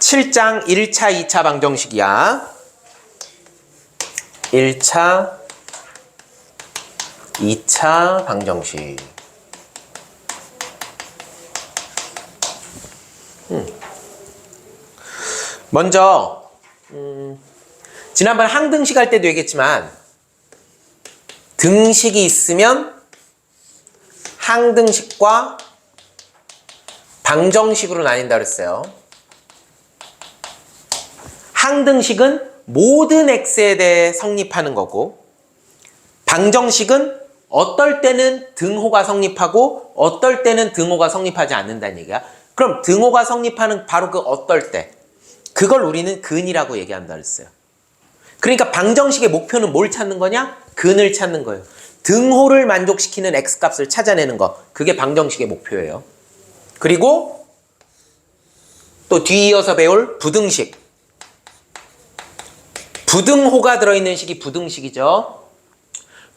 7장 1차, 2차 방정식이야. 1차, 2차 방정식. 먼저 지난번 항등식 할 때도 얘기했지만 등식이 있으면 항등식과 방정식으로 나뉜다 그랬어요. 항등식은 모든 x에 대해 성립하는 거고, 방정식은 어떨 때는 등호가 성립하고 어떨 때는 등호가 성립하지 않는다는 얘기야. 그럼 등호가 성립하는 바로 그 어떨 때, 그걸 우리는 근이라고 얘기한다 그랬어요. 그러니까 방정식의 목표는 뭘 찾는 거냐? 근을 찾는 거예요. 등호를 만족시키는 x값을 찾아내는 거, 그게 방정식의 목표예요. 그리고 또 뒤이어서 배울 부등식, 부등호가 들어있는 식이 부등식이죠.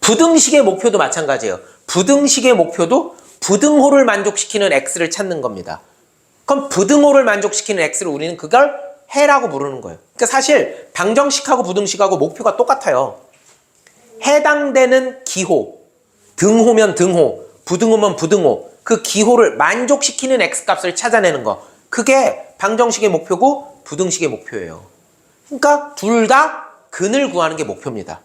부등식의 목표도 마찬가지예요. 부등식의 목표도 부등호를 만족시키는 x를 찾는 겁니다. 그럼 부등호를 만족시키는 x를 우리는 그걸 해라고 부르는 거예요. 그러니까 사실 방정식하고 부등식하고 목표가 똑같아요. 해당되는 기호, 등호면 등호, 부등호면 부등호, 그 기호를 만족시키는 x값을 찾아내는 거, 그게 방정식의 목표고 부등식의 목표예요. 그러니까 둘 다 근을 구하는 게 목표입니다.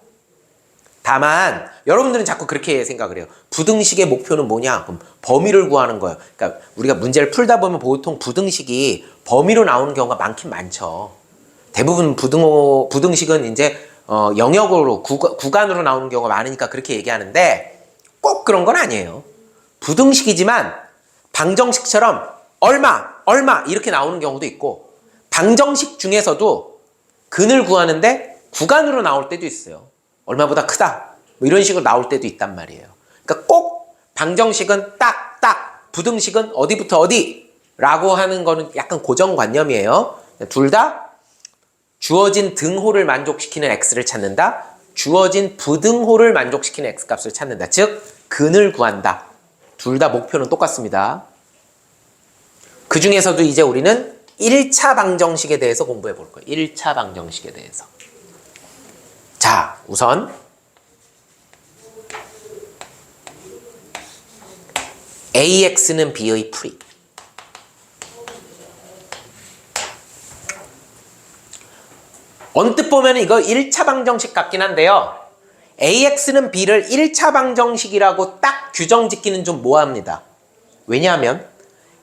다만 여러분들은 자꾸 그렇게 생각을 해요. 부등식의 목표는 뭐냐? 그럼 범위를 구하는 거예요. 그러니까 우리가 문제를 풀다 보면 보통 부등식이 범위로 나오는 경우가 많긴 많죠. 대부분 부등식은 이제 영역으로 구간으로 나오는 경우가 많으니까 그렇게 얘기하는데 꼭 그런 건 아니에요. 부등식이지만 방정식처럼 얼마 이렇게 나오는 경우도 있고, 방정식 중에서도 근을 구하는데 구간으로 나올 때도 있어요. 얼마보다 크다 뭐 이런 식으로 나올 때도 있단 말이에요. 그러니까 꼭 방정식은 딱, 부등식은 어디부터 어디라고 하는 거는 약간 고정관념이에요. 둘 다 주어진 등호를 만족시키는 x를 찾는다, 주어진 부등호를 만족시키는 x값을 찾는다. 즉 근을 구한다. 둘 다 목표는 똑같습니다. 그 중에서도 이제 우리는 1차 방정식에 대해서 공부해 볼 거예요. 1차 방정식에 대해서. 자, 우선 AX는 B의 풀이. 언뜻 보면 이거 1차 방정식 같긴 한데요. AX는 B를 1차 방정식이라고 딱 규정 짓기는 좀 모호합니다. 왜냐하면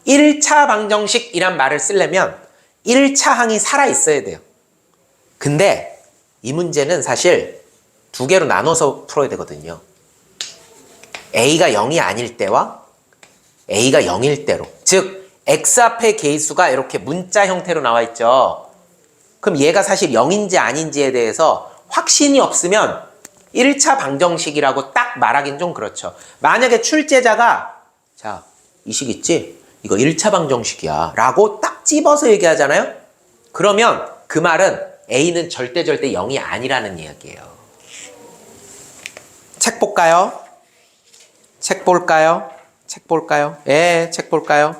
1차 방정식이란 말을 쓰려면 1차 항이 살아있어야 돼요. 근데 이 문제는 사실 두 개로 나눠서 풀어야 되거든요. A가 0이 아닐 때와 A가 0일 때로. 즉 X 앞에 개수가 이렇게 문자 형태로 나와 있죠. 그럼 얘가 사실 0인지 아닌지에 대해서 확신이 없으면 1차 방정식이라고 딱 말하긴 좀 그렇죠. 만약에 출제자가 자, 이 식 있지? 이거 1차 방정식이야 라고 딱 집어서 얘기하잖아요. 그러면 그 말은 A는 절대 0이 아니라는 이야기예요. 책 볼까요? 책 볼까요? 예, 책 볼까요?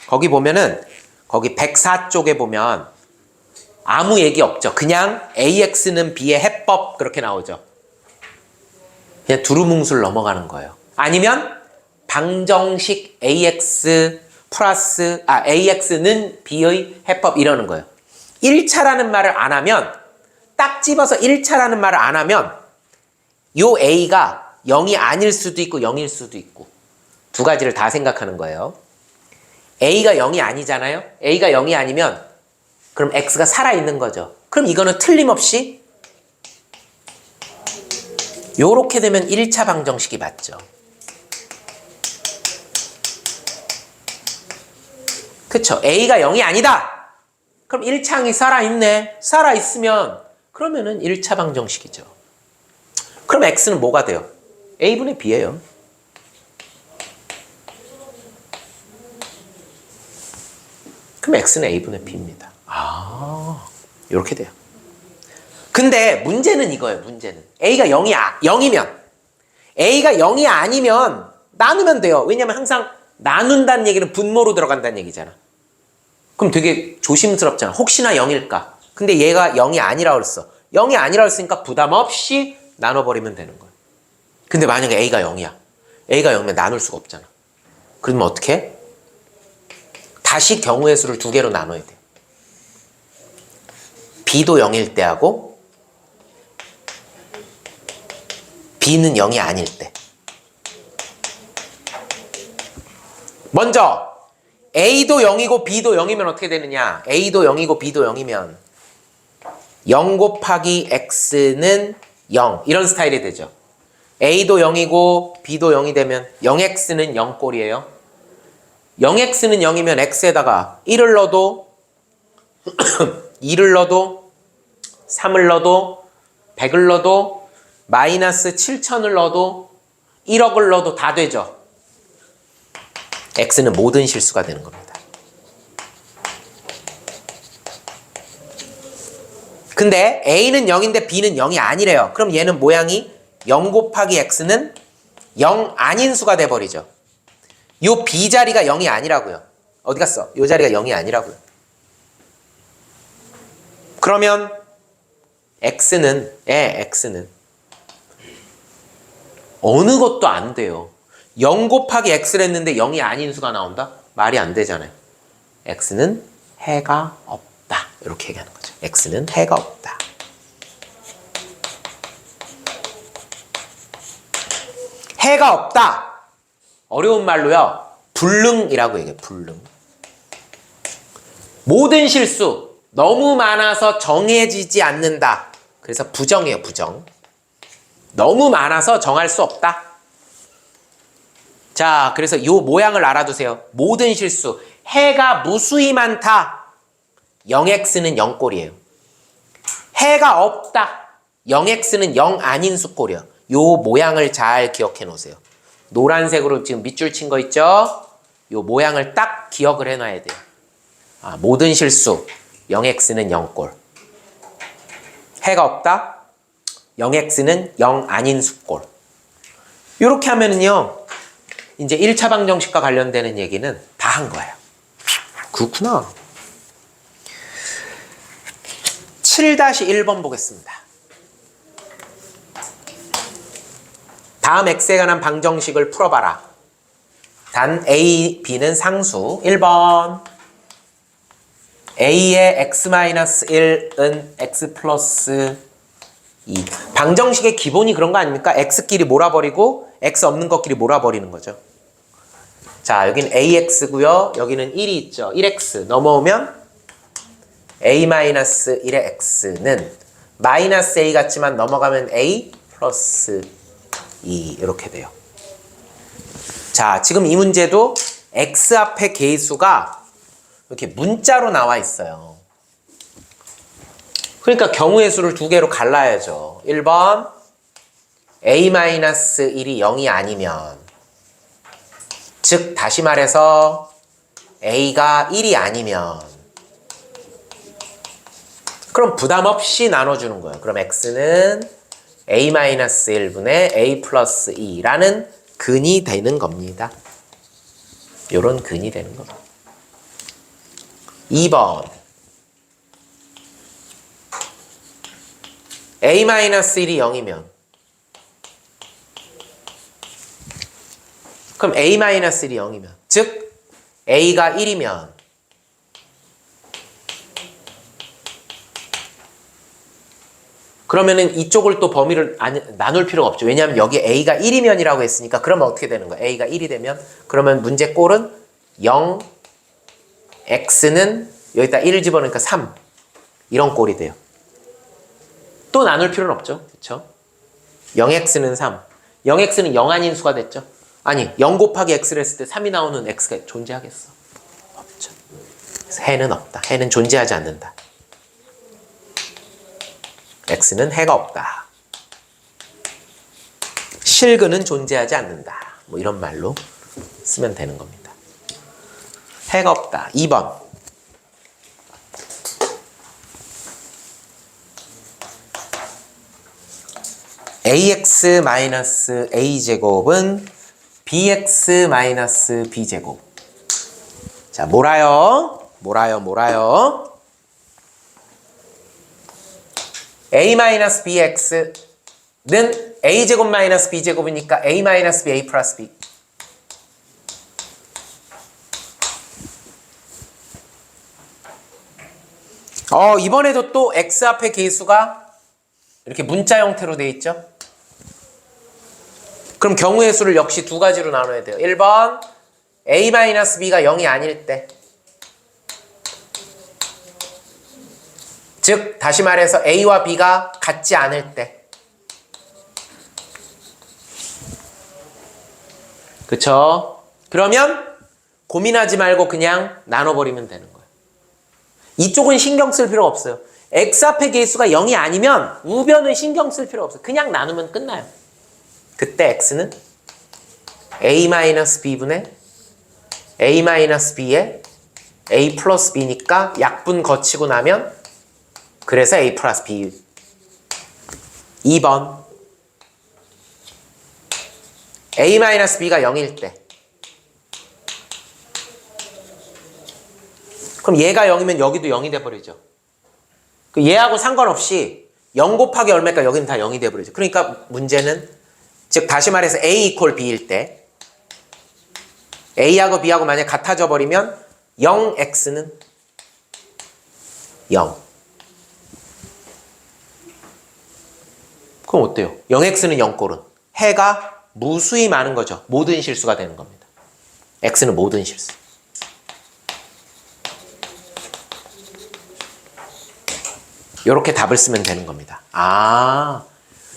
거기 보면은 거기 104쪽에 보면 아무 얘기 없죠. 그냥 AX는 B의 해법 그렇게 나오죠. 그냥 두루뭉술 넘어가는 거예요. 아니면 방정식 AX는 B의 해법 이러는 거예요. 1차라는 말을 안 하면, 딱 집어서 1차라는 말을 안 하면 요 A가 0이 아닐 수도 있고 0일 수도 있고 두 가지를 다 생각하는 거예요. A가 0이 아니잖아요. A가 0이 아니면 그럼 X가 살아있는 거죠. 그럼 이거는 틀림없이 요렇게 되면 1차 방정식이 맞죠. 그쵸? A가 0이 아니다. 그럼 1차항이 살아있네. 살아있으면 그러면은 1차 방정식이죠. 그럼 X는 뭐가 돼요? A분의 B예요. 그럼 X는 A분의 B입니다. 이렇게 돼요. 근데 문제는 이거예요. 문제는 A가 0이면 A가 0이 아니면 나누면 돼요. 왜냐면 항상 나눈다는 얘기는 분모로 들어간다는 얘기잖아. 그럼 되게 조심스럽잖아. 혹시나 0일까? 근데 얘가 0이 아니라고 그랬어. 0이 아니라고 했으니까 부담 없이 나눠버리면 되는 거야. 근데 만약에 A가 0이야. A가 0이면 나눌 수가 없잖아. 그러면 어떻게 해? 다시 경우의 수를 두 개로 나눠야 돼. B도 0일 때 하고 B는 0이 아닐 때. 먼저 A도 0이고 B도 0이면 어떻게 되느냐? A도 0이고 B도 0이면 0 곱하기 X는 0 이런 스타일이 되죠. A도 0이고 B도 0이 되면 0X는 0꼴이에요. 0X는 0이면 X에다가 1을 넣어도 2를 넣어도 3을 넣어도 100을 넣어도 마이너스 7천을 넣어도 1억을 넣어도 다 되죠. X는 모든 실수가 되는 겁니다. 근데 A는 0인데 B는 0이 아니래요. 그럼 얘는 모양이 0 곱하기 X는 0 아닌 수가 돼버리죠. 요 B 자리가 0이 아니라고요. 어디 갔어? 요 자리가 0이 아니라고요. 그러면 X는 어느 것도 안 돼요. 0 곱하기 X를 했는데 0이 아닌 수가 나온다? 말이 안 되잖아요. X는 해가 없다. 이렇게 얘기하는 거죠. X는 해가 없다. 해가 없다. 어려운 말로요. 불능이라고 얘기해요. 불능. 모든 실수 너무 많아서 정해지지 않는다. 그래서 부정이에요. 부정. 너무 많아서 정할 수 없다. 자, 그래서 이 모양을 알아두세요. 모든 실수. 해가 무수히 많다. 0x는 0꼴이에요. 해가 없다. 0x는 0 아닌 수꼴이에요. 이 모양을 잘 기억해 놓으세요. 노란색으로 지금 밑줄 친 거 있죠? 이 모양을 딱 기억을 해놔야 돼요. 모든 실수. 0x는 0꼴. 해가 없다. 0x는 0 아닌 수꼴. 이렇게 하면은요. 이제 1차 방정식과 관련되는 얘기는 다 한 거예요. 그렇구나. 7-1번 보겠습니다. 다음 x에 관한 방정식을 풀어봐라. 단 a, b는 상수. 1번 a의 x-1은 x 플러스 2. 방정식의 기본이 그런 거 아닙니까? x끼리 몰아버리고 x 없는 것끼리 몰아버리는 거죠. 자, 여기는 ax고요. 여기는 1이 있죠. 1x 넘어오면 a-1의 x는 마이너스 a 같지만 넘어가면 a 플러스 2 이렇게 돼요. 자, 지금 이 문제도 x 앞에 계수가 이렇게 문자로 나와 있어요. 그러니까 경우의 수를 두 개로 갈라야죠. 1번 a-1이 0이 아니면, 즉 다시 말해서 a가 1이 아니면, 그럼 부담 없이 나눠주는 거예요. 그럼 x는 a-1분의 a 플러스 2라는 근이 되는 겁니다. 요런 근이 되는 겁니다. 2번 a-1이 0이면 그럼 a-1이 0이면 즉 a가 1이면 그러면은 이쪽을 또 범위를 나눌 필요가 없죠. 왜냐하면 여기 a가 1이면이라고 했으니까. 그러면 어떻게 되는 거예요? a가 1이 되면 그러면 문제 꼴은 0 x는 여기다 1을 집어넣으니까 3 이런 꼴이 돼요. 또 나눌 필요는 없죠. 그렇죠? 0x는 3. 0x는 0 아닌 수가 됐죠. 아니 0 곱하기 x를 했을 때 3이 나오는 x가 존재하겠어? 없죠. 그래서 해는 없다. 해는 존재하지 않는다. x는 해가 없다. 실근은 존재하지 않는다. 뭐 이런 말로 쓰면 되는 겁니다. 해가 없다. 2번 ax-a제곱은 bx-b제곱. 자, 몰아요. 몰아요. a-bx는 a제곱 마이너스 b제곱이니까 a 마이너스 b, a 플러스 b. 이번에도 또 x 앞에 계수가 이렇게 문자 형태로 되어 있죠. 그럼 경우의 수를 역시 두 가지로 나눠야 돼요. 1번 a-b가 0이 아닐 때, 즉 다시 말해서 a와 b가 같지 않을 때. 그쵸? 그러면 고민하지 말고 그냥 나눠버리면 되는 거예요. 이쪽은 신경 쓸 필요가 없어요. x 앞의 계수가 0이 아니면 우변은 신경 쓸 필요 없어요. 그냥 나누면 끝나요. 그때 x는 a-b분의 a-b에 a 플러스 b니까 약분 거치고 나면 그래서 a 플러스 b. 2번 a-b가 0일 때, 그럼 얘가 0이면 여기도 0이 돼버리죠. 얘하고 상관없이 0 곱하기 얼마니까 여기는 다 0이 돼버리죠. 그러니까 문제는, 즉 다시 말해서 a 이퀄 b일 때 a하고 b하고 만약 같아져 버리면 0x는 0. 그럼 어때요? 0x는 0꼴은 해가 무수히 많은 거죠. 모든 실수가 되는 겁니다. x는 모든 실수. 이렇게 답을 쓰면 되는 겁니다.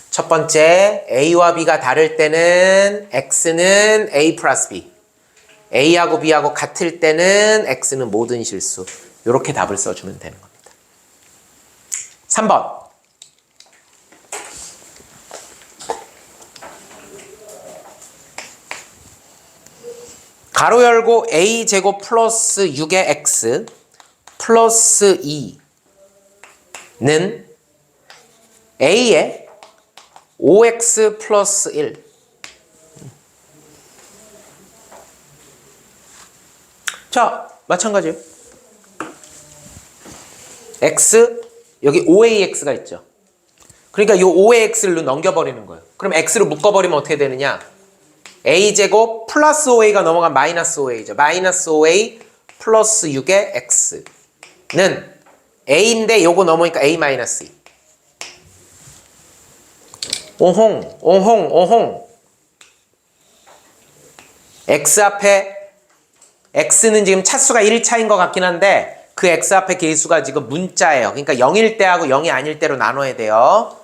첫 번째 a와 b가 다를 때는 x는 a 플러스 b, a하고 b하고 같을 때는 x는 모든 실수. 이렇게 답을 써주면 되는 겁니다. 3번 가로 열고 a제곱 플러스 6의 x 플러스 2는 a에 5x 플러스 1. 자, 마찬가지예요. x, 여기 5ax가 있죠. 그러니까 이 5ax를 넘겨버리는 거예요. 그럼 x로 묶어버리면 어떻게 되느냐? a제곱 플러스 5a가 넘어간 마이너스 5a죠. 마이너스 5a 플러스 6의 x는 a인데 요거 넘으니까 a 마이너스 2. 오홍. x 앞에 x는 지금 차수가 1차인 것 같긴 한데 그 x 앞에 계수가 지금 문자예요. 그러니까 0일 때하고 0이 아닐 때로 나눠야 돼요.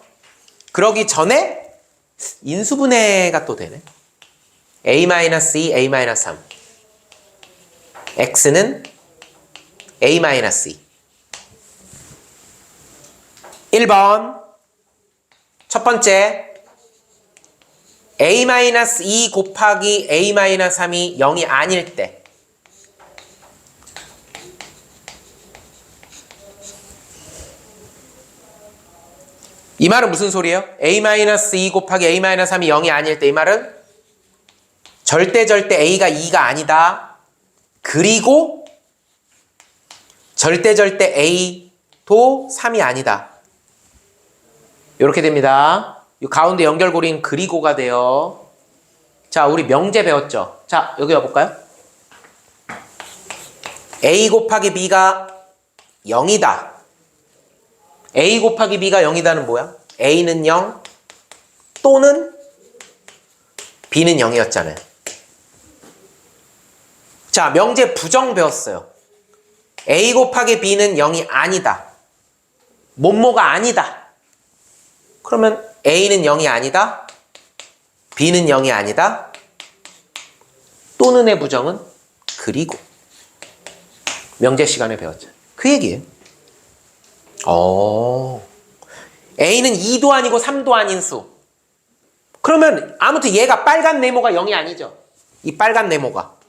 그러기 전에 인수분해가 또 되네. a-2, a-3. x는 a-2. 1번 첫 번째 a-2 곱하기 a-3이 0이 아닐 때, 이 말은 무슨 소리예요? a-2 곱하기 a-3이 0이 아닐 때, 이 말은 절대 a가 2가 아니다. 그리고 절대 a도 3이 아니다. 이렇게 됩니다. 이 가운데 연결고리는 그리고가 돼요. 자, 우리 명제 배웠죠? 자, 여기 와볼까요? a 곱하기 b가 0이다. a 곱하기 b가 0이다는 뭐야? a는 0 또는 b는 0이었잖아요. 자, 명제 부정 배웠어요. a 곱하기 b는 0이 아니다. 뭐뭐가 아니다. 그러면 a는 0이 아니다. b는 0이 아니다. 또는의 부정은 그리고. 명제 시간에 배웠죠. 그 얘기예요. a는 2도 아니고 3도 아닌 수. 그러면 아무튼 얘가 빨간 네모가 0이 아니죠. 이 빨간 네모가.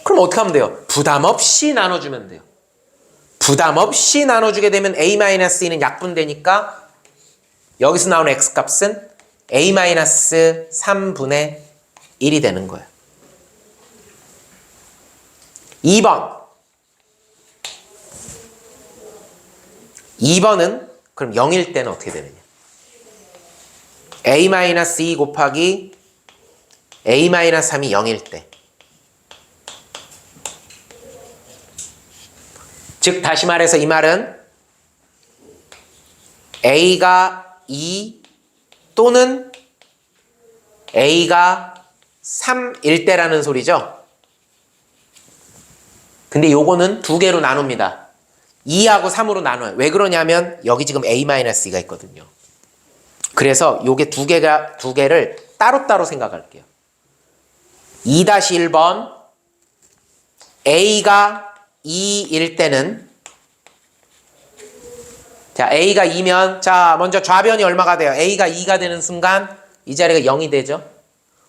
그럼 어떻게 하면 돼요? 부담 없이 나눠주면 돼요. 부담 없이 나눠주게 되면 a-2는 약분되니까 여기서 나오는 x값은 a-3분의 1이 되는 거예요. 2번 2번은 그럼 0일 때는 어떻게 되느냐? a-2 곱하기 a-3이 0일 때. 즉 다시 말해서 이 말은 a가 2 또는 a가 3일 때라는 소리죠. 근데 요거는 두 개로 나눕니다. 2하고 3으로 나눠요. 왜 그러냐면 여기 지금 a-2가 있거든요. 그래서 요게 두 개를 따로따로 생각할게요. 2-1번 a가 2일 때는 자 a가 2면 자 먼저 좌변이 얼마가 돼요? a가 2가 되는 순간 이 자리가 0이 되죠.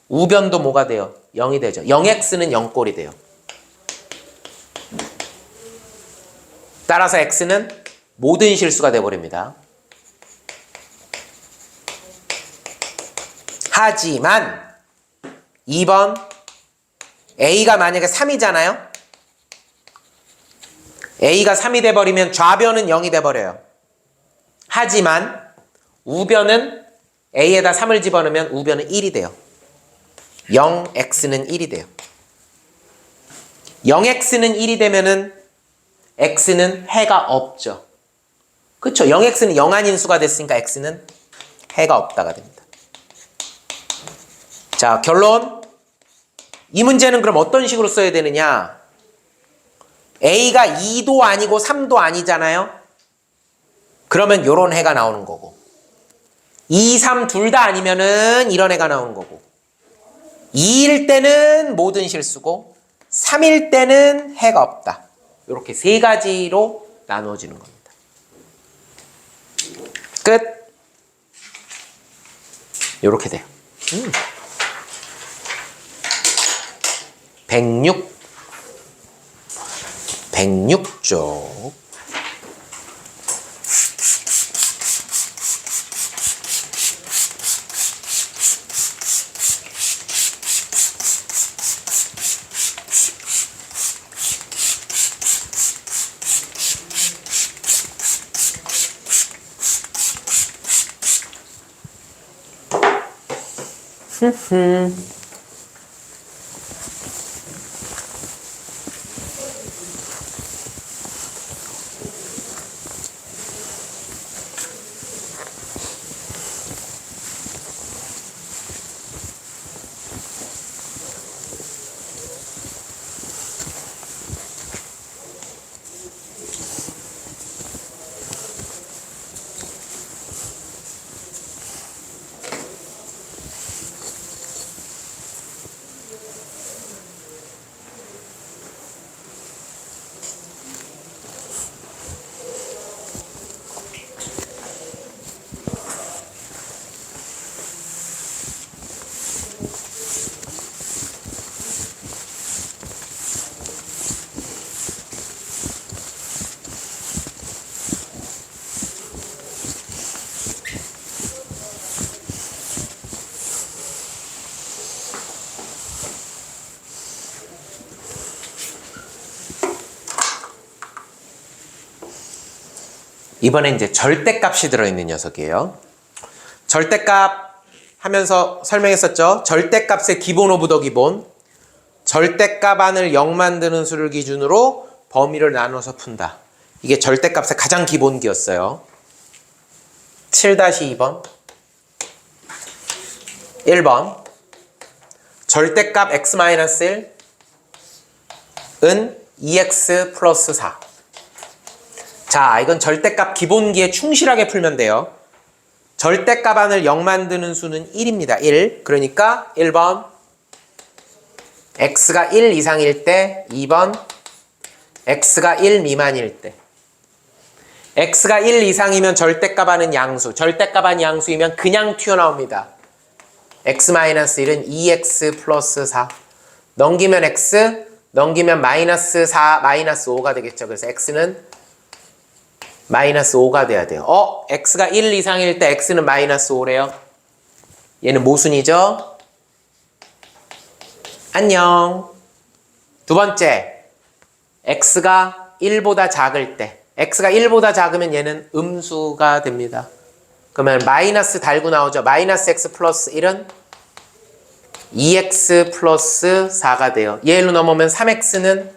우변도 뭐가 돼요? 0이 되죠. 0x는 0꼴이 돼요. 따라서 x는 모든 실수가 되어버립니다. 하지만 2번 a가 만약에 3이잖아요. a가 3이 돼버리면 좌변은 0이 돼버려요. 하지만 우변은 a에다 3을 집어넣으면 우변은 1이 돼요. 0x는 1이 돼요. 0x는 1이 되면은 x는 해가 없죠. 그쵸? 0x는 영한인 수가 됐으니까 x는 해가 없다가 됩니다. 자, 결론. 이 문제는 그럼 어떤 식으로 써야 되느냐? a가 2도 아니고 3도 아니잖아요. 그러면 요런 해가 나오는 거고 2, 3 둘 다 아니면은 이런 해가 나오는 거고 2일 때는 모든 실수고 3일 때는 해가 없다. 이렇게 세 가지로 나누어지는 겁니다. 끝. 이렇게 돼요. 106쪽. 이번엔 이제 절대값이 들어있는 녀석이에요. 절대값 하면서 설명했었죠. 절대값의 기본 오브 더 기본. 절대값 안을 0 만드는 수를 기준으로 범위를 나눠서 푼다. 이게 절대값의 가장 기본기였어요. 7-2번 1번 절대값 x-1은 2x 플러스 4. 자, 이건 절대값 기본기에 충실하게 풀면 돼요. 절대값 안을 0 만드는 수는 1입니다. 1. 그러니까 1번 x가 1 이상일 때, 2번 x가 1 미만일 때. x가 1 이상이면 절대값 안은 양수, 절대값 안 양수이면 그냥 튀어나옵니다. x-1은 2x 플러스 4. 넘기면 x, 넘기면 마이너스 4, 마이너스 5가 되겠죠. 그래서 x는 마이너스 5가 돼야 돼요. x가 1 이상일 때 x는 마이너스 5래요. 얘는 모순이죠. 안녕. 두 번째, x가 1보다 작을 때. x가 1보다 작으면 얘는 음수가 됩니다. 그러면 마이너스 달고 나오죠. 마이너스 x 플러스 1은 2x 플러스 4가 돼요. 얘로 넘어오면 3x는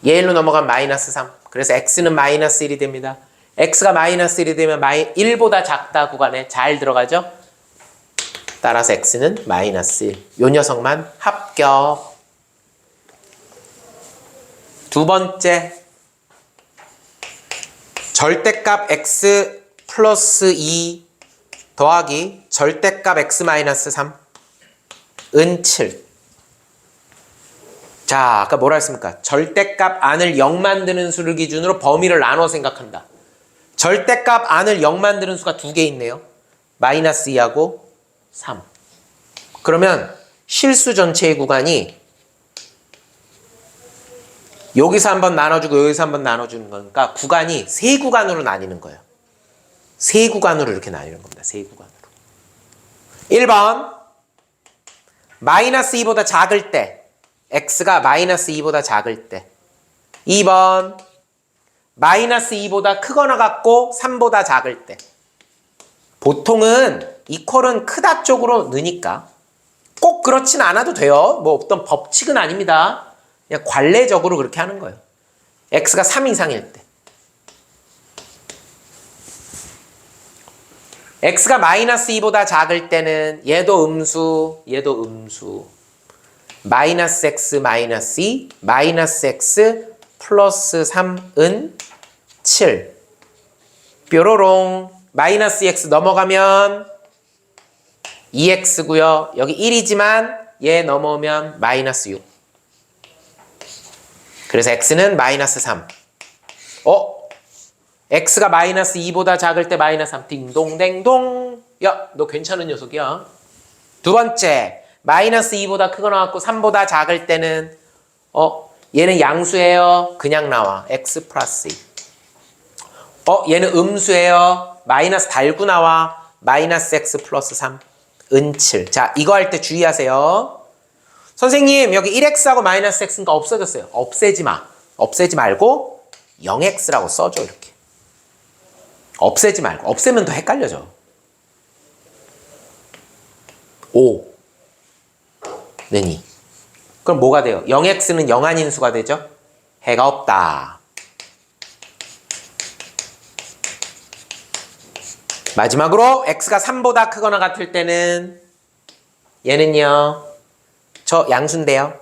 얘로 넘어가면 마이너스 3. 그래서 x는 마이너스 1이 됩니다. x가 마이너스 1이 되면 1보다 작다 구간에 잘 들어가죠. 따라서 x는 마이너스 1. 요 녀석만 합격. 두 번째, 절대값 x 플러스 2 더하기 절대값 x 마이너스 3은 7. 자, 아까 뭐라 했습니까? 절대값 안을 0 만드는 수를 기준으로 범위를 나눠 생각한다. 절대값 안을 0 만드는 수가 두 개 있네요. 마이너스 2하고 3. 그러면 실수 전체의 구간이 여기서 한번 나눠주고 여기서 한번 나눠주는 거니까 구간이 세 구간으로 나뉘는 거예요. 세 구간으로 이렇게 나뉘는 겁니다. 세 구간으로. 1번 마이너스 2보다 작을 때 x가 마이너스 2보다 작을 때. 2번 마이너스 2보다 크거나 같고 3보다 작을 때. 보통은 이퀄은 크다 쪽으로 느니까 꼭 그렇진 않아도 돼요. 뭐 어떤 법칙은 아닙니다. 그냥 관례적으로 그렇게 하는 거예요. x가 3 이상일 때. x가 마이너스 2보다 작을 때는 얘도 음수, 얘도 음수. 마이너스 x 마이너스 2, 마이너스 x 플러스 3은 7. 뾰로롱. 마이너스 x 넘어가면 2x고요. 여기 1이지만 얘 넘어오면 마이너스 6. 그래서 x는 마이너스 3. x가 마이너스 2보다 작을 때 마이너스 3. 딩동댕동. 야, 너 괜찮은 녀석이야. 두 번째, 마이너스 2보다 크거나 같고 3보다 작을 때는 얘는 양수예요. 그냥 나와. x 플러스 2. 얘는 음수예요. 마이너스 달고 나와. 마이너스 x 플러스 3. 은 7. 자, 이거 할 때 주의하세요. 선생님, 여기 1x하고 마이너스 x니까 없어졌어요. 없애지 마. 없애지 말고 0x라고 써줘, 이렇게. 없애지 말고. 없애면 더 헷갈려져. 5. 는 2. 그럼 뭐가 돼요? 0x는 영한인 수가 되죠? 해가 없다. 마지막으로 x가 3보다 크거나 같을 때는 얘는요. 저 양수인데요.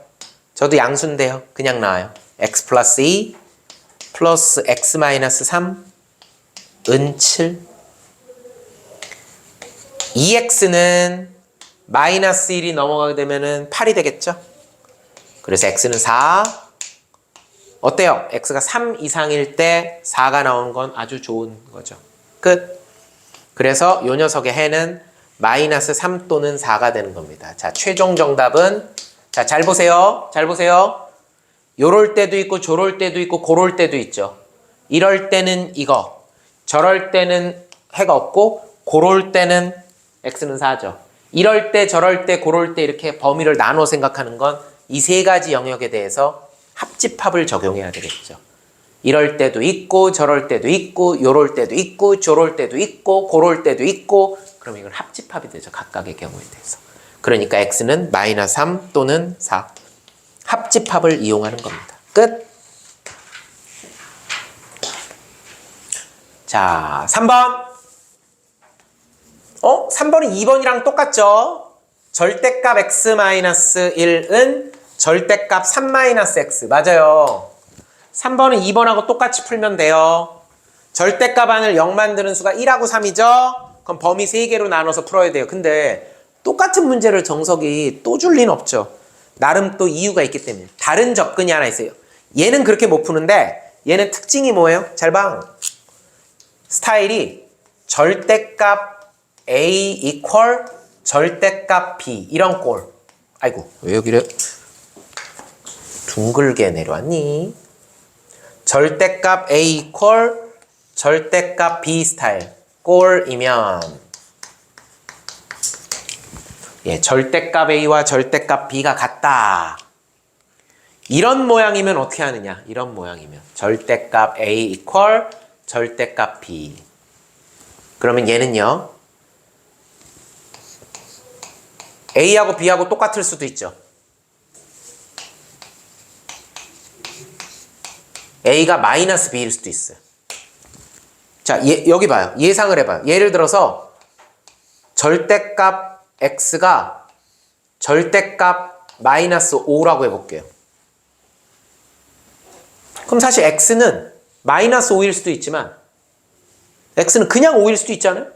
저도 양수인데요. 그냥 나와요. x 플러스 2 플러스 x 마이너스 3 은 7. 2x는 마이너스 1이 넘어가게 되면은 8이 되겠죠? 그래서 x는 4. 어때요? x가 3 이상일 때 4가 나오는 건 아주 좋은 거죠. 끝. 그래서 요 녀석의 해는 마이너스 3 또는 4가 되는 겁니다. 자, 최종 정답은 자, 잘 보세요. 잘 보세요. 요럴 때도 있고 저럴 때도 있고 고럴 때도 있죠. 이럴 때는 이거. 저럴 때는 해가 없고 고럴 때는 x는 4죠. 이럴 때 저럴 때 고럴 때 이렇게 범위를 나눠 생각하는 건 이 세 가지 영역에 대해서 합집합을 적용해야 되겠죠. 이럴 때도 있고 저럴 때도 있고 요럴 때도 있고 저럴 때도 있고 고럴 때도 있고 그럼 이건 합집합이 되죠. 각각의 경우에 대해서. 그러니까 x는 마이너스 3 또는 4. 합집합을 이용하는 겁니다. 끝. 자, 3번. 3번은 2번이랑 똑같죠? 절대값 x-1은 절대값 3-x. 맞아요. 3번은 2번하고 똑같이 풀면 돼요. 절대값 안을 0 만드는 수가 1하고 3이죠? 그럼 범위 3개로 나눠서 풀어야 돼요. 근데 똑같은 문제를 정석이 또 줄 리는 없죠. 나름 또 이유가 있기 때문에. 다른 접근이 하나 있어요. 얘는 그렇게 못 푸는데 얘는 특징이 뭐예요? 잘 봐. 스타일이 절대값 A equal 절대값 B 이런 꼴. 아이고 왜 여기를 둥글게 내려왔니? 절대값 A equal 절대값 B 스타일 꼴이면 예, 절대값 A와 절대값 B가 같다. 이런 모양이면 어떻게 하느냐? 이런 모양이면 절대값 A 이퀄 절대값 B. 그러면 얘는요. A하고 B하고 똑같을 수도 있죠. A가 마이너스 B일 수도 있어요. 자, 여기 봐요. 예상을 해봐요. 예를 들어서 절대값 X가 절대값 마이너스 5라고 해볼게요. 그럼 사실 X는 마이너스 5일 수도 있지만 X는 그냥 5일 수도 있잖아요.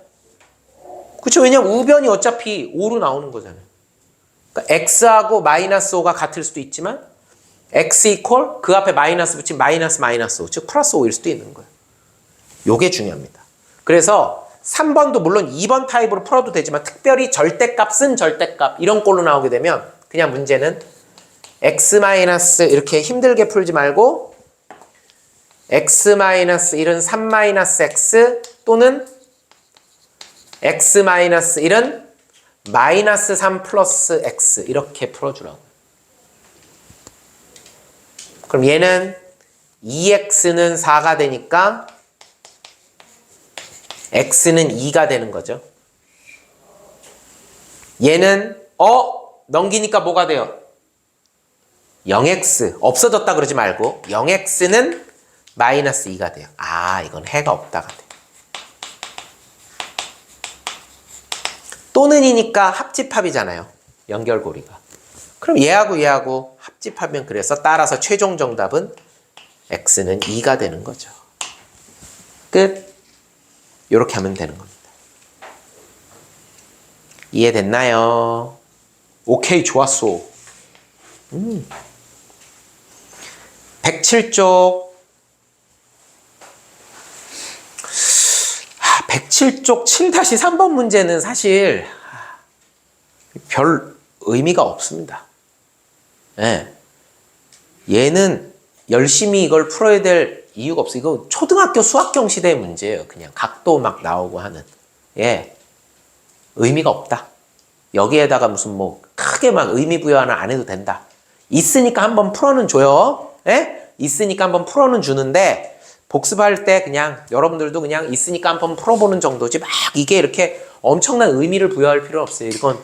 그렇죠? 왜냐면 우변이 어차피 5로 나오는 거잖아요. 그러니까 X하고 마이너스 5가 같을 수도 있지만 X 이퀄 그 앞에 마이너스 붙이면 마이너스 5, 즉 플러스 5일 수도 있는 거예요. 요게 중요합니다. 그래서 3번도 물론 2번 타입으로 풀어도 되지만 특별히 절대값은 절대값 이런 꼴로 나오게 되면 그냥 문제는 X 마이너스 이렇게 힘들게 풀지 말고 X 마이너스 1은 3 마이너스 X 또는 X 마이너스 1은 마이너스 3 플러스 X 이렇게 풀어주라고. 그럼 얘는 2X는 4가 되니까 X는 2가 되는 거죠. 얘는 넘기니까 뭐가 돼요? 0X 없어졌다 그러지 말고 0X는 마이너스 2가 돼요. 아, 이건 해가 없다가 돼요. 또는 이니까 합집합이잖아요. 연결고리가. 그럼 얘하고 얘하고 합집하면 그래서 따라서 최종 정답은 X는 2가 되는 거죠. 끝. 이렇게 하면 되는 겁니다. 이해됐나요? 오케이, 좋았어. 107쪽. 107쪽 7-3번 문제는 사실 별 의미가 없습니다. 네. 얘는 열심히 이걸 풀어야 될 이유가 없어요. 이거 초등학교 수학경 시대의 문제예요. 그냥 각도 막 나오고 하는. 예. 의미가 없다. 여기에다가 무슨 뭐 크게 막 의미 부여는 안 해도 된다. 있으니까 한번 풀어는 줘요. 예? 있으니까 한번 풀어는 주는데 복습할 때 그냥 여러분들도 그냥 있으니까 한번 풀어보는 정도지 막 이게 이렇게 엄청난 의미를 부여할 필요는 없어요. 이건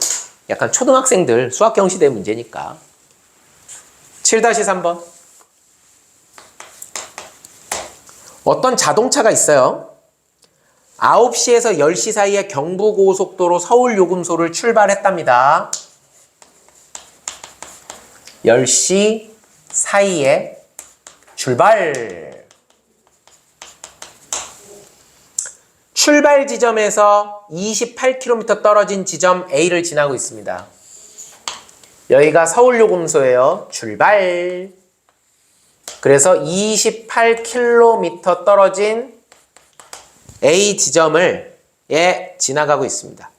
약간 초등학생들 수학경 시대 문제니까. 7-3번. 어떤 자동차가 있어요. 9시에서 10시 사이에 경부고속도로 서울요금소를 출발했답니다. 10시 사이에 출발. 출발 지점에서 28km 떨어진 지점 A를 지나고 있습니다. 여기가 서울요금소예요. 출발. 그래서 28km 떨어진 A 지점을 지나가고 있습니다.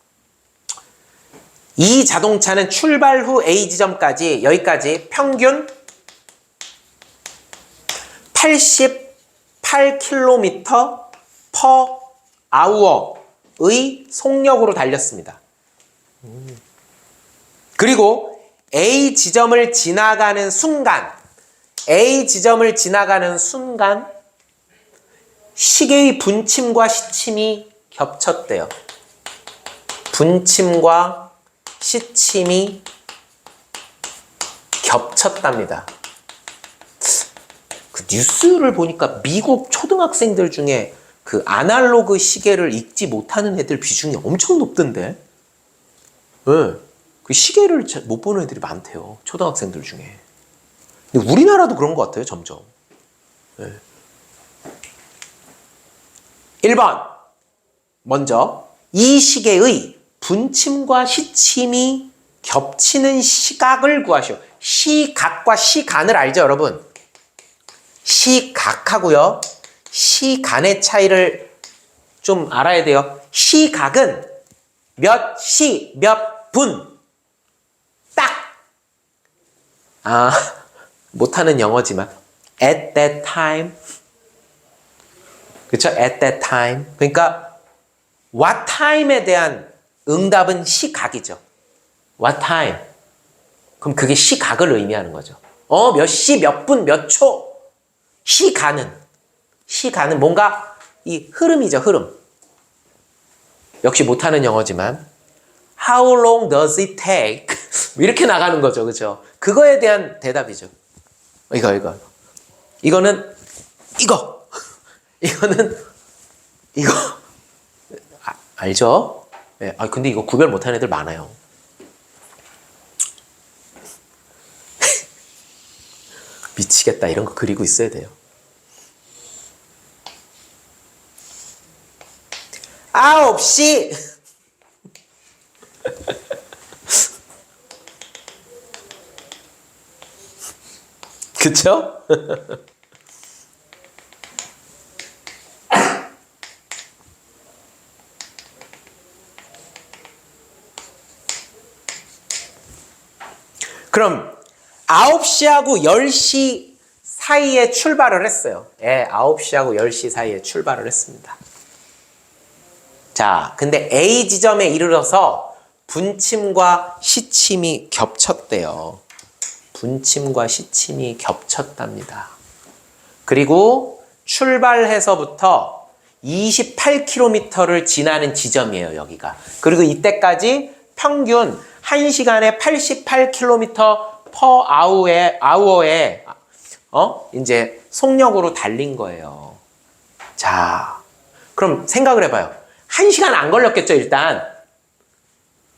이 자동차는 출발 후 A 지점까지 여기까지 평균 88km per hour의 속력으로 달렸습니다. 그리고 A 지점을 지나가는 순간 시계의 분침과 시침이 겹쳤대요. 분침과 시침이 겹쳤답니다. 그 뉴스를 보니까 미국 초등학생들 중에 그 아날로그 시계를 읽지 못하는 애들 비중이 엄청 높던데. 네. 그 시계를 못 보는 애들이 많대요. 초등학생들 중에. 근데 우리나라도 그런 것 같아요. 점점. 네. 1번. 먼저 이 시계의 분침과 시침이 겹치는 시각을 구하시오. 시각과 시간을 알죠, 여러분? 시각하고요. 시간의 차이를 좀 알아야 돼요. 시각은 몇 시, 몇 분. 딱. 못하는 영어지만 at that time. 그쵸? at that time. 그러니까 what time에 대한 응답은 시각이죠. what time. 그럼 그게 시각을 의미하는 거죠. 몇 시, 몇 분, 몇 초. 시간은 뭔가 이 흐름이죠, 흐름. 역시 못하는 영어지만 How long does it take? 이렇게 나가는 거죠, 그죠? 그거에 대한 대답이죠. 이거는 이거는 이거. 알죠? 네. 근데 이거 구별 못하는 애들 많아요. 미치겠다. 이런 거 그리고 있어야 돼요. 9시. 그쵸? 그럼 9시하고 10시 사이에 출발을 했어요. 예, 9시하고 10시 사이에 출발을 했습니다. 자, 근데 A 지점에 이르러서 분침과 시침이 겹쳤대요. 분침과 시침이 겹쳤답니다. 그리고 출발해서부터 28km를 지나는 지점이에요, 여기가. 그리고 이때까지 평균 1시간에 88km per hour에 이제 속력으로 달린 거예요. 자, 그럼 생각을 해봐요. 1시간 안 걸렸겠죠, 일단.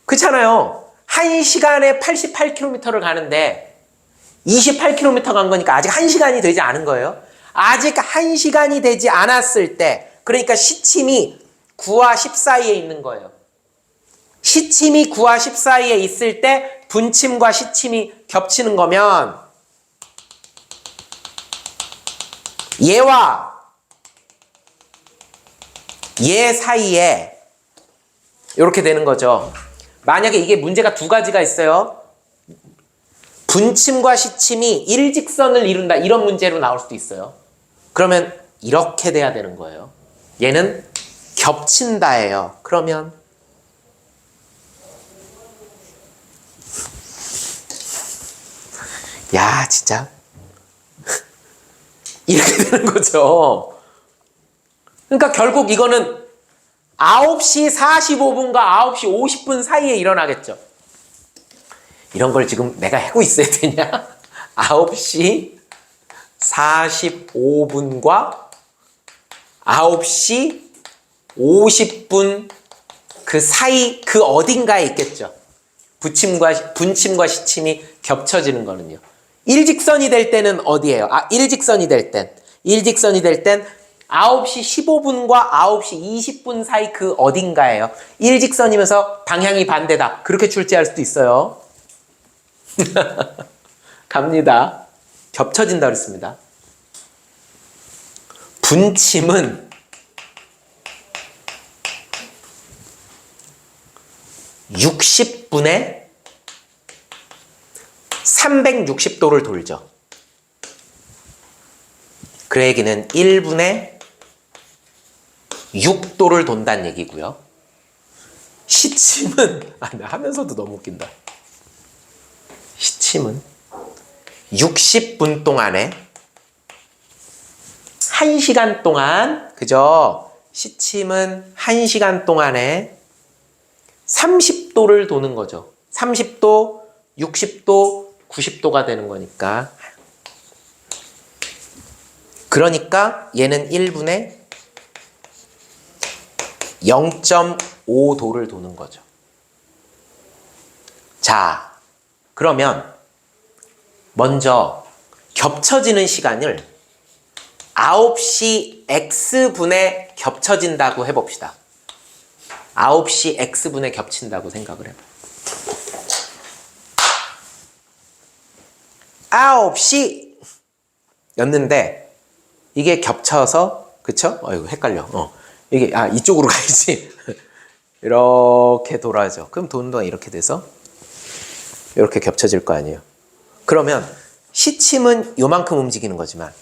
그렇잖아요. 1시간에 88km를 가는데 28km 간 거니까 아직 1시간이 되지 않은 거예요. 아직 1시간이 되지 않았을 때, 그러니까 시침이 9와 10 사이에 있는 거예요. 시침이 9와 10 사이에 있을 때 분침과 시침이 겹치는 거면 얘와 얘 사이에 이렇게 되는 거죠. 만약에 이게 문제가 두 가지가 있어요. 분침과 시침이 일직선을 이룬다, 이런 문제로 나올 수도 있어요. 그러면 이렇게 돼야 되는 거예요. 얘는 겹친다예요. 그러면 야, 진짜 이렇게 되는 거죠. 그러니까 결국 이거는 9시 45분과 9시 50분 사이에 일어나겠죠. 이런 걸 지금 내가 하고 있어야 되냐? 9시 45분과 9시 50분 그 사이, 그 어딘가에 있겠죠. 분침과 시침이 겹쳐지는 거는요. 일직선이 될 때는 어디예요? 일직선이 될 땐 9시 15분과 9시 20분 사이 그 어딘가예요. 일직선이면서 방향이 반대다. 그렇게 출제할 수도 있어요. 갑니다. 겹쳐진다 그랬습니다. 분침은 60분에 360도를 돌죠. 그 얘기는 1분에 6도를 돈다는 얘기고요. 시침은 하면서도 너무 웃긴다. 시침은 60분 동안에 1시간 동안, 그죠? 시침은 1시간 동안에 30도를 도는 거죠. 30도, 60도, 90도가 되는 거니까. 그러니까 얘는 1분에 0.5도를 도는 거죠. 자, 그러면 먼저 겹쳐지는 시간을 9시 X분에 겹쳐진다고 해봅시다. 9시 X분에 겹친다고 생각을 해봐요. 9시 였는데 이게 겹쳐서, 그쵸? 이거 헷갈려. 이게 이쪽으로 가야지. 이렇게 돌아야죠. 그럼 도는 동안 이렇게 돼서 이렇게 겹쳐질 거 아니에요. 그러면 시침은 요만큼 움직이는 거지만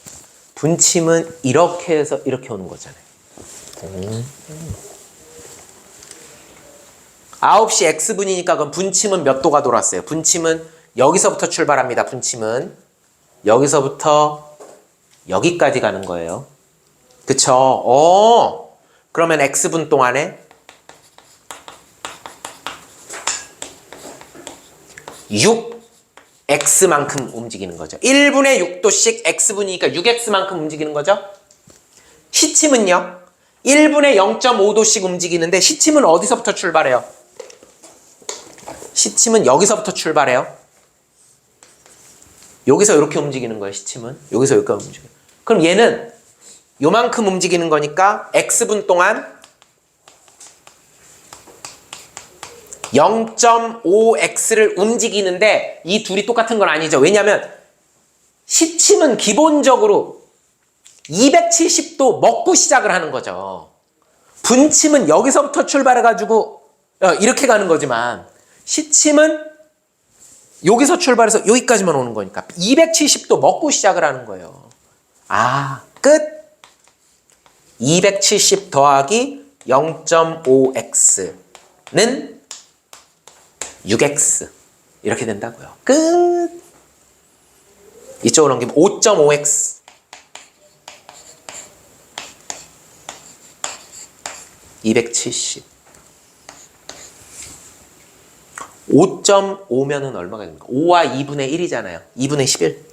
분침은 이렇게 해서 이렇게 오는 거잖아요. 9시 X분이니까 그럼 분침은 몇 도가 돌았어요? 분침은 여기서부터 출발합니다. 분침은 여기서부터 여기까지 가는 거예요. 그쵸? 그러면 x분 동안에 6x만큼 움직이는 거죠. 1분의 6도씩 x분이니까 6x만큼 움직이는 거죠. 시침은요? 1분의 0.5도씩 움직이는데 시침은 어디서부터 출발해요? 시침은 여기서부터 출발해요. 여기서 이렇게 움직이는 거예요. 시침은. 여기서 여기까지 움직여요. 그럼 얘는 요만큼 움직이는 거니까 x분 동안 0.5x를 움직이는데 이 둘이 똑같은 건 아니죠. 왜냐하면 시침은 기본적으로 270도 먹고 시작을 하는 거죠. 분침은 여기서부터 출발해가지고 이렇게 가는 거지만 시침은 여기서 출발해서 여기까지만 오는 거니까 270도 먹고 시작을 하는 거예요. 끝! 270 더하기 0.5x는 6x 이렇게 된다고요. 끝! 이쪽으로 넘기면 5.5x 270 5.5면은 얼마가 됩니까? 5와 2분의 1이잖아요. 2분의 11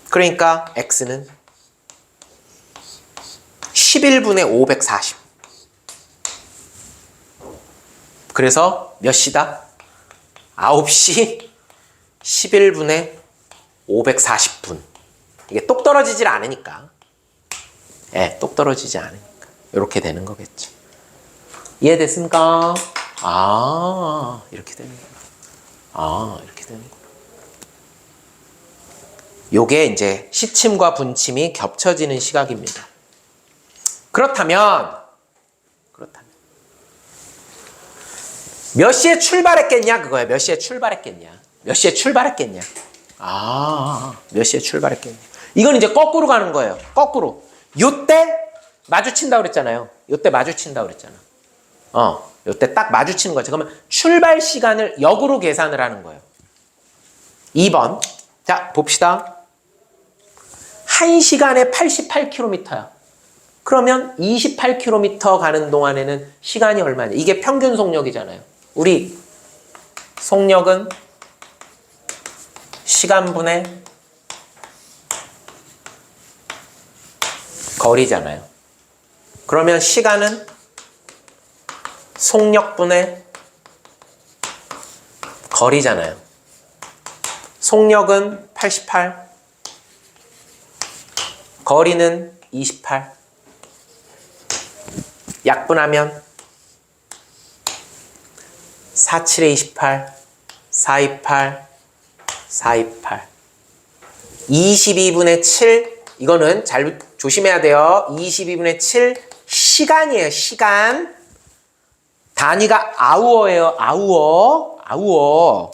그러니까 x는 11분의 540 그래서 몇 시다? 9시 11분의 540분 이게 똑 떨어지질 않으니까 똑 떨어지지 않으니까 이렇게 되는 거겠죠. 이해됐습니까? 이렇게 되는구나. 이렇게 되는구나. 요게 이제 시침과 분침이 겹쳐지는 시각입니다. 그렇다면 몇 시에 출발했겠냐 그거예요. 몇 시에 출발했겠냐. 몇 시에 출발했겠냐. 몇 시에 출발했겠냐. 이건 이제 거꾸로 가는 거예요. 거꾸로. 요때 마주친다고 그랬잖아요. 요때 마주친다고 그랬잖아. 요때 딱 마주치는 거죠. 그러면 출발 시간을 역으로 계산을 하는 거예요. 2번. 자, 봅시다. 1시간에 88km야. 그러면 28km 가는 동안에는 시간이 얼마냐? 이게 평균 속력이잖아요. 우리 속력은 시간분의 거리잖아요. 그러면 시간은 속력분의 거리잖아요. 속력은 88, 거리는 28. 약분하면 47에 28, 428, 428. 22분의 7, 이거는 잘 조심해야 돼요. 22분의 7, 시간이에요. 시간. 단위가 아우어예요. 아우어.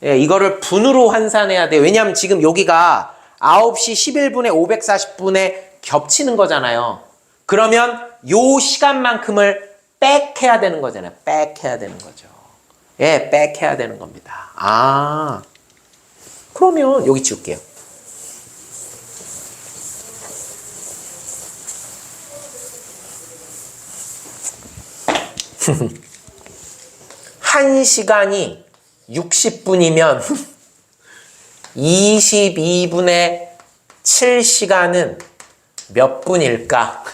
이거를 분으로 환산해야 돼요. 왜냐하면 지금 여기가 9시 11분에 540분에 겹치는 거잖아요. 그러면 요 시간만큼을 빽해야 되는 거잖아요. 빽해야 되는 거죠. 빽해야 되는 겁니다. 그러면 여기 지울게요. 한 시간이 60분이면 22분의 7시간은 몇 분일까?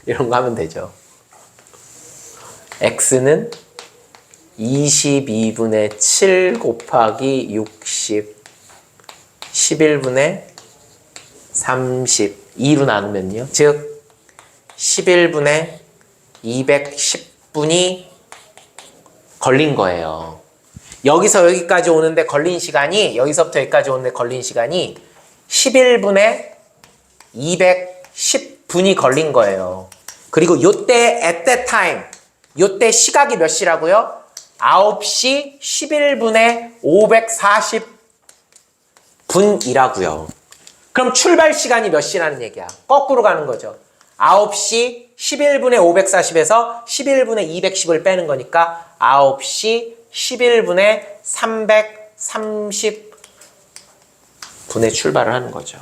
이런 거 하면 되죠. x는 22분의 7 곱하기 60 11분의 32로 나누면요. 즉 11분의 210분이 걸린 거예요. 여기서 여기까지 오는데 걸린 시간이 여기서부터 여기까지 오는데 걸린 시간이 11분의 210분이 걸린 거예요. 그리고 요때 at that time 요때 시각이 몇 시라고요? 9시 11분의 540분이라고요. 그럼 출발 시간이 몇 시라는 얘기야? 거꾸로 가는 거죠. 9시 11분의 540에서 11분의 210을 빼는 거니까 9시 11분의 30분에 출발을 하는 거죠.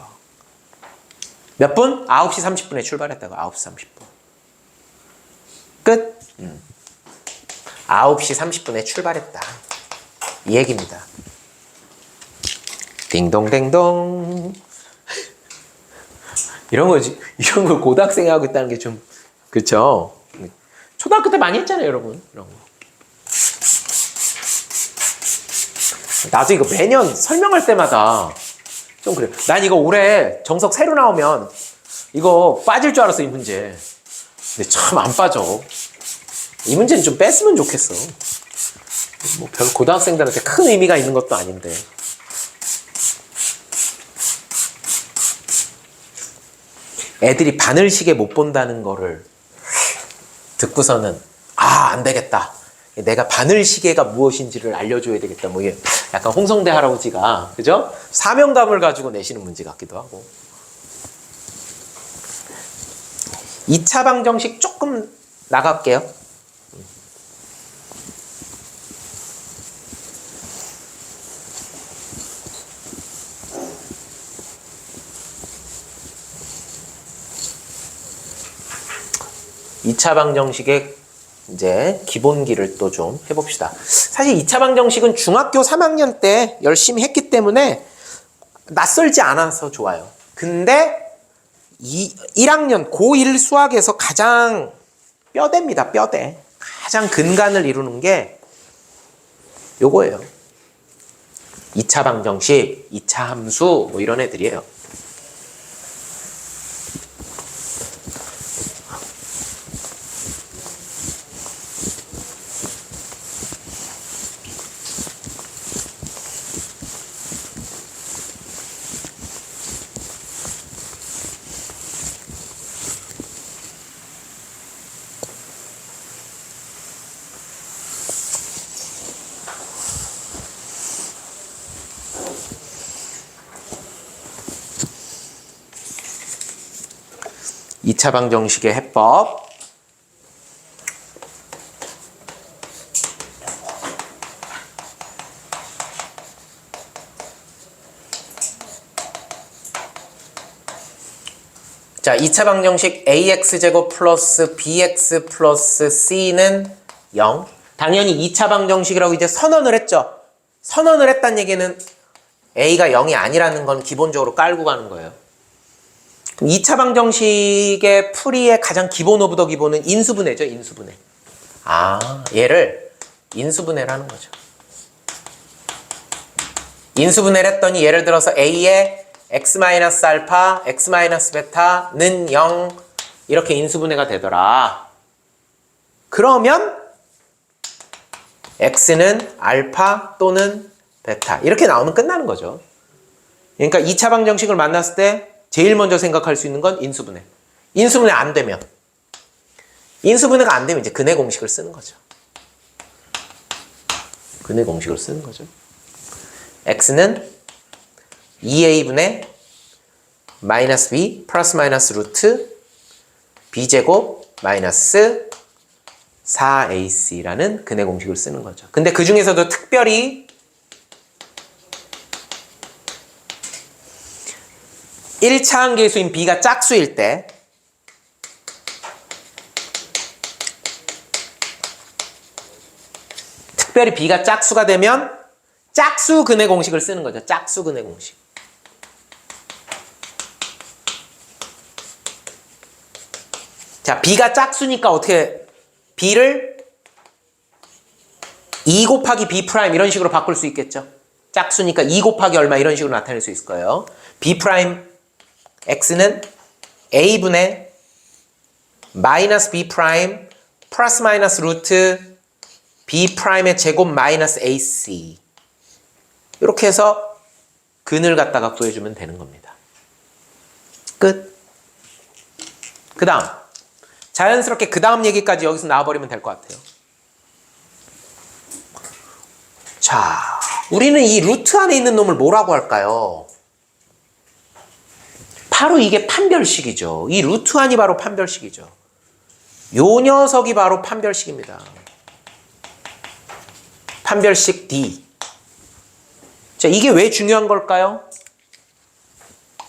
몇 분? 9시 30분에 출발했다고. 9시 30분. 끝. 9시 30분에 출발했다. 이 얘기입니다. 딩동댕동. 이런 거지. 이런 걸 고등학생이 하고 있다는 게 좀, 그쵸? 초등학교 때 많이 했잖아요, 여러분. 이런 거. 나도 이거 매년 설명할 때마다 좀 그래요. 난 이거 올해 정석 새로 나오면 이거 빠질 줄 알았어, 이 문제. 근데 참 안 빠져. 이 문제는 좀 뺐으면 좋겠어. 뭐 별 고등학생들한테 큰 의미가 있는 것도 아닌데. 애들이 바늘시계 못 본다는 거를 듣고서는 안 되겠다. 내가 바늘시계가 무엇인지를 알려줘야 되겠다. 뭐 이게 약간 홍성대 할아버지가 그죠? 사명감을 가지고 내시는 문제 같기도 하고. 2차 방정식 조금 나갈게요. 이 차 방정식의 이제 기본기를 또 좀 해봅시다. 사실 2차 방정식은 중학교 3학년 때 열심히 했기 때문에 낯설지 않아서 좋아요. 근데 1학년 고1 수학에서 가장 뼈대입니다. 뼈대. 가장 근간을 이루는 게 요거예요. 2차 방정식, 2차 함수 뭐 이런 애들이에요. 이 차 방정식의 해법. 자, 2차 방정식 ax제곱 플러스 bx 플러스 c는 0. 당연히 2차 방정식이라고 이제 선언을 했죠. 선언을 했다는 얘기는 a가 0이 아니라는 건 기본적으로 깔고 가는 거예요. 그럼 2차 방정식의 풀이의 가장 기본 오브 더 기본은 인수분해죠. 인수분해. 얘를 인수분해를 하는 거죠. 인수분해를 했더니 예를 들어서 a의 x-알파, x-베타는 0 이렇게 인수분해가 되더라. 그러면 x는 알파 또는 베타 이렇게 나오면 끝나는 거죠. 그러니까 2차 방정식을 만났을 때 제일 먼저 생각할 수 있는 건 인수분해. 인수분해 안 되면 인수분해가 안 되면 이제 근해 공식을 쓰는 거죠. 근해 공식을 쓰는 거죠. x는 2a분의 마이너스 b 플러스 마이너스 루트 b제곱 마이너스 4ac라는 근해 공식을 쓰는 거죠. 근데 그 중에서도 특별히 1차 한계수인 b가 짝수일 때 특별히 b가 짝수가 되면 짝수 근해 공식을 쓰는 거죠. 짝수 근해 공식. 자, b가 짝수니까 어떻게 b를 2 곱하기 b 프라임 이런 식으로 바꿀 수 있겠죠. 짝수니까 2 곱하기 얼마 이런 식으로 나타낼 수 있을 거예요. b 프라임 x는 a분의 마이너스 b 프라임 플러스 마이너스 루트 b 프라임의 제곱 마이너스 ac 이렇게 해서 근을 갖다가 구해주면 되는 겁니다. 끝. 그 다음 자연스럽게 그 다음 얘기까지 여기서 나와버리면 될 것 같아요. 자, 우리는 이 루트 안에 있는 놈을 뭐라고 할까요? 바로 이게 판별식이죠. 이 루트 안이 바로 판별식이죠. 요 녀석이 바로 판별식입니다. 판별식 D. 자, 이게 왜 중요한 걸까요?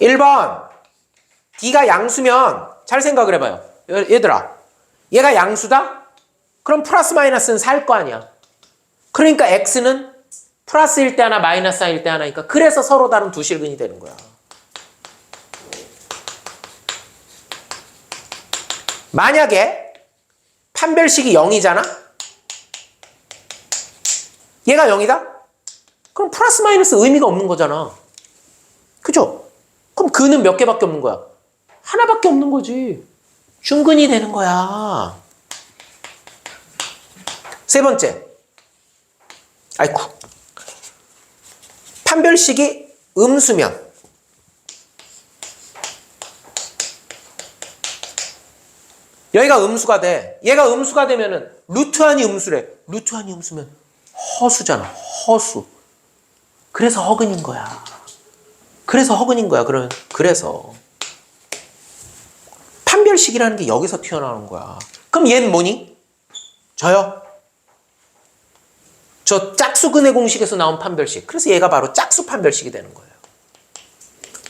1번. D가 양수면 잘 생각을 해봐요. 얘들아, 얘가 양수다? 그럼 플러스 마이너스는 4일 거 아니야. 그러니까 X는 플러스일 때 하나 마이너스 4일 때 하나니까 그래서 서로 다른 두 실근이 되는 거야. 만약에 판별식이 0이잖아? 얘가 0이다? 그럼 플러스 마이너스 의미가 없는 거잖아. 그죠? 그럼 근은 몇 개밖에 없는 거야? 하나밖에 없는 거지. 중근이 되는 거야. 세 번째. 아이쿠. 판별식이 음수면 여기가 음수가 돼. 얘가 음수가 되면은 루트안이 음수래. 루트안이 음수면 허수잖아. 허수. 그래서 허근인 거야. 그래서 허근인 거야. 그래서 판별식이라는 게 여기서 튀어나오는 거야. 그럼 얘는 뭐니? 저요. 저 짝수근의 공식에서 나온 판별식. 그래서 얘가 바로 짝수 판별식이 되는 거예요.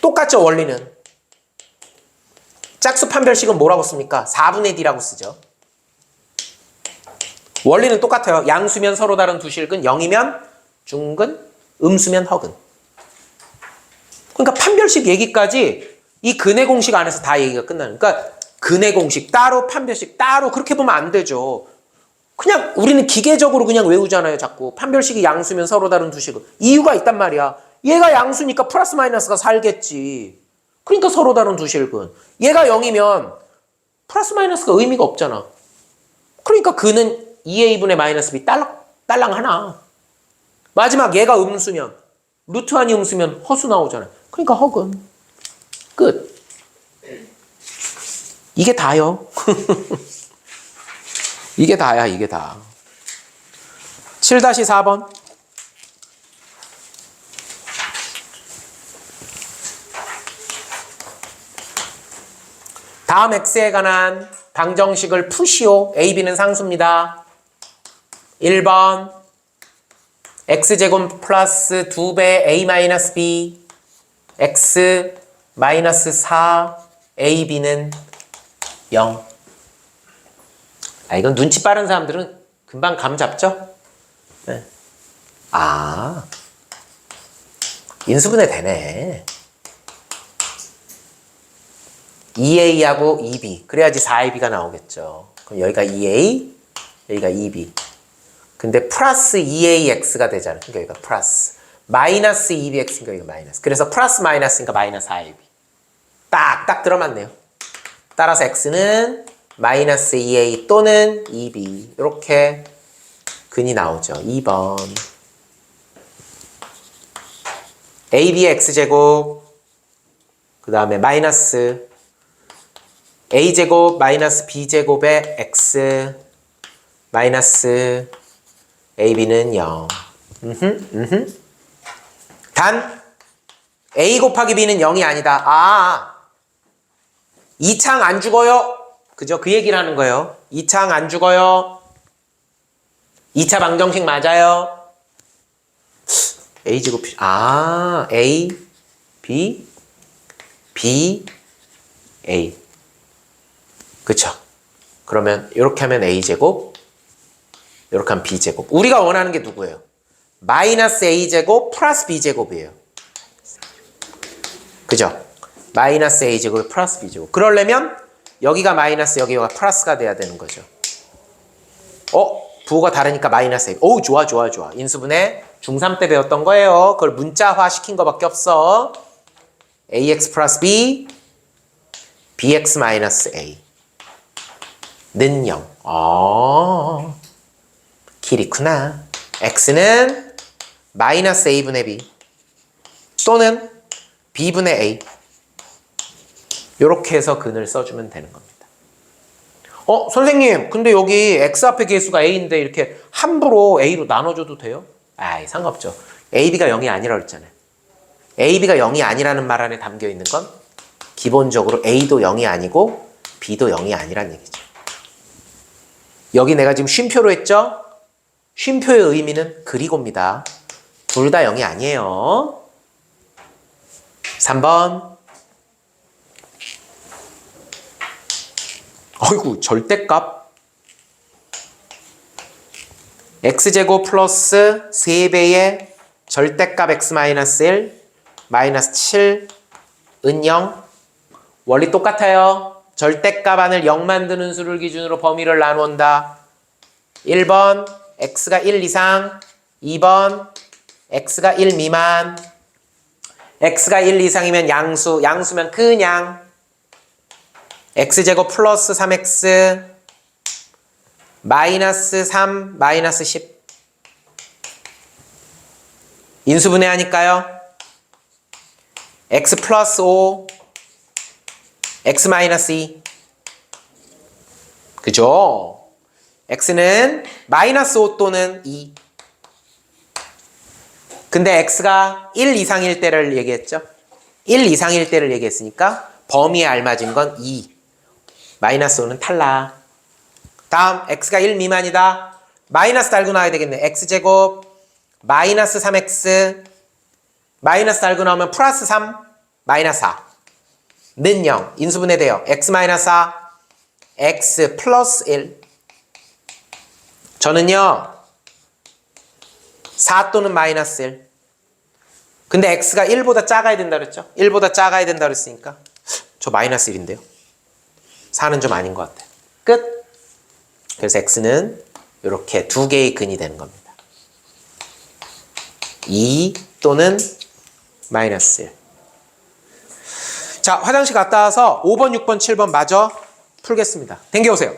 똑같죠, 원리는. 짝수 판별식은 뭐라고 씁니까? 4분의 D라고 쓰죠. 원리는 똑같아요. 양수면 서로 다른 두 실근, 0이면 중근, 음수면 허근. 그러니까 판별식 얘기까지 이 근의 공식 안에서 다 얘기가 끝나는. 그러니까 근의 공식 따로, 판별식 따로 그렇게 보면 안 되죠. 그냥 우리는 기계적으로 그냥 외우잖아요. 자꾸 판별식이 양수면 서로 다른 두 실근. 이유가 있단 말이야. 얘가 양수니까 플러스 마이너스가 살겠지. 그러니까 서로 다른 두 실근. 얘가 0이면 플러스 마이너스가 의미가 없잖아. 그러니까 근은 2a분의 마이너스 b 딸랑 하나. 마지막 얘가 음수면 루트안이 음수면 허수 나오잖아. 그러니까 허근. 끝. 이게 다요. 이게 다야, 이게 다. 7-4번. 다음 x에 관한 방정식을 푸시오. a, b는 상수입니다. 1번 x제곱 플러스 2배 a 마이너스 b x 마이너스 4 a, b는 0. 아, 이건 눈치 빠른 사람들은 금방 감 잡죠? 네. 아, 인수분해 되네. 2a하고 2b. 그래야지 4ab가 나오겠죠. 그럼 여기가 2a, 여기가 2b. 근데 플러스 2ax가 되잖아. 그러니까 여기가 플러스. 마이너스 2bx니까 여기가 마이너스. 그래서 플러스 마이너스니까 마이너스 4ab. 딱 들어맞네요. 따라서 x는 마이너스 2a 또는 2b. 이렇게 근이 나오죠. 2번. ab의 x제곱 그 다음에 마이너스 a제곱 마이너스 b제곱의 x 마이너스 ab는 0. 단 a 곱하기 b는 0이 아니다. 아, 2창 안 죽어요. 그죠? 그 얘기를 하는 거예요. 2창 안 죽어요. 2차 방정식 맞아요. a제곱 a b b a. 그쵸? 그러면 이렇게 하면 a제곱, 이렇게 하면 b제곱. 우리가 원하는 게 누구예요? 마이너스 a제곱 플러스 b제곱이에요. 그죠? 마이너스 a제곱 플러스 b제곱. 그러려면 여기가 마이너스, 여기가 플러스가 돼야 되는 거죠. 부호가 다르니까 마이너스 a. 오, 좋아. 인수분해 중3 때 배웠던 거예요. 그걸 문자화 시킨 거밖에 없어. ax 플러스 b, bx 마이너스 a. 는 0. 길이구나. x는 마이너스 a분의 b 또는 b분의 a. 이렇게 해서 근을 써주면 되는 겁니다. 선생님, 근데 여기 x 앞에 개수가 a인데 이렇게 함부로 a로 나눠줘도 돼요? 아이, 상관없죠. ab가 0이 아니라고 했잖아요. ab가 0이 아니라는 말 안에 담겨 있는 건 기본적으로 a도 0이 아니고 b도 0이 아니란 얘기죠. 여기 내가 지금 쉼표로 했죠? 쉼표의 의미는 그리고입니다. 둘 다 0이 아니에요. 3번. 어이구, 절대값. x제곱 플러스 3배의 절대값 x-1 마이너스 7 은 0. 원리 똑같아요. 절대값 안을 0 만드는 수를 기준으로 범위를 나누온다. 1번 x가 1 이상, 2번 x가 1 미만. x가 1 이상이면 양수, 양수면 그냥 x제곱 플러스 3x 마이너스 3 마이너스 10. 인수분해하니까요. x 플러스 5 x 마이너스 2. 그죠? x는 마이너스 5 또는 2. 근데 x가 1 이상일 때를 얘기했죠. 1 이상일 때를 얘기했으니까 범위에 알맞은 건 2. 마이너스 5는 탈락. 다음 x가 1 미만이다. 마이너스 달고 나와야 되겠네. x제곱 마이너스 3x 마이너스 달고 나오면 플러스 3 마이너스 4는 0. 인수분해 돼요. x 마이너스 4 x 플러스 1. 저는요 4 또는 마이너스 1. 근데 x가 1보다 작아야 된다 그랬죠? 1보다 작아야 된다 그랬으니까 저 마이너스 1인데요. 4는 좀 아닌 것 같아요. 끝. 그래서 x는 이렇게 두 개의 근이 되는 겁니다. 2 또는 마이너스 1. 자, 화장실 갔다 와서 5번, 6번, 7번 마저 풀겠습니다. 댕겨오세요.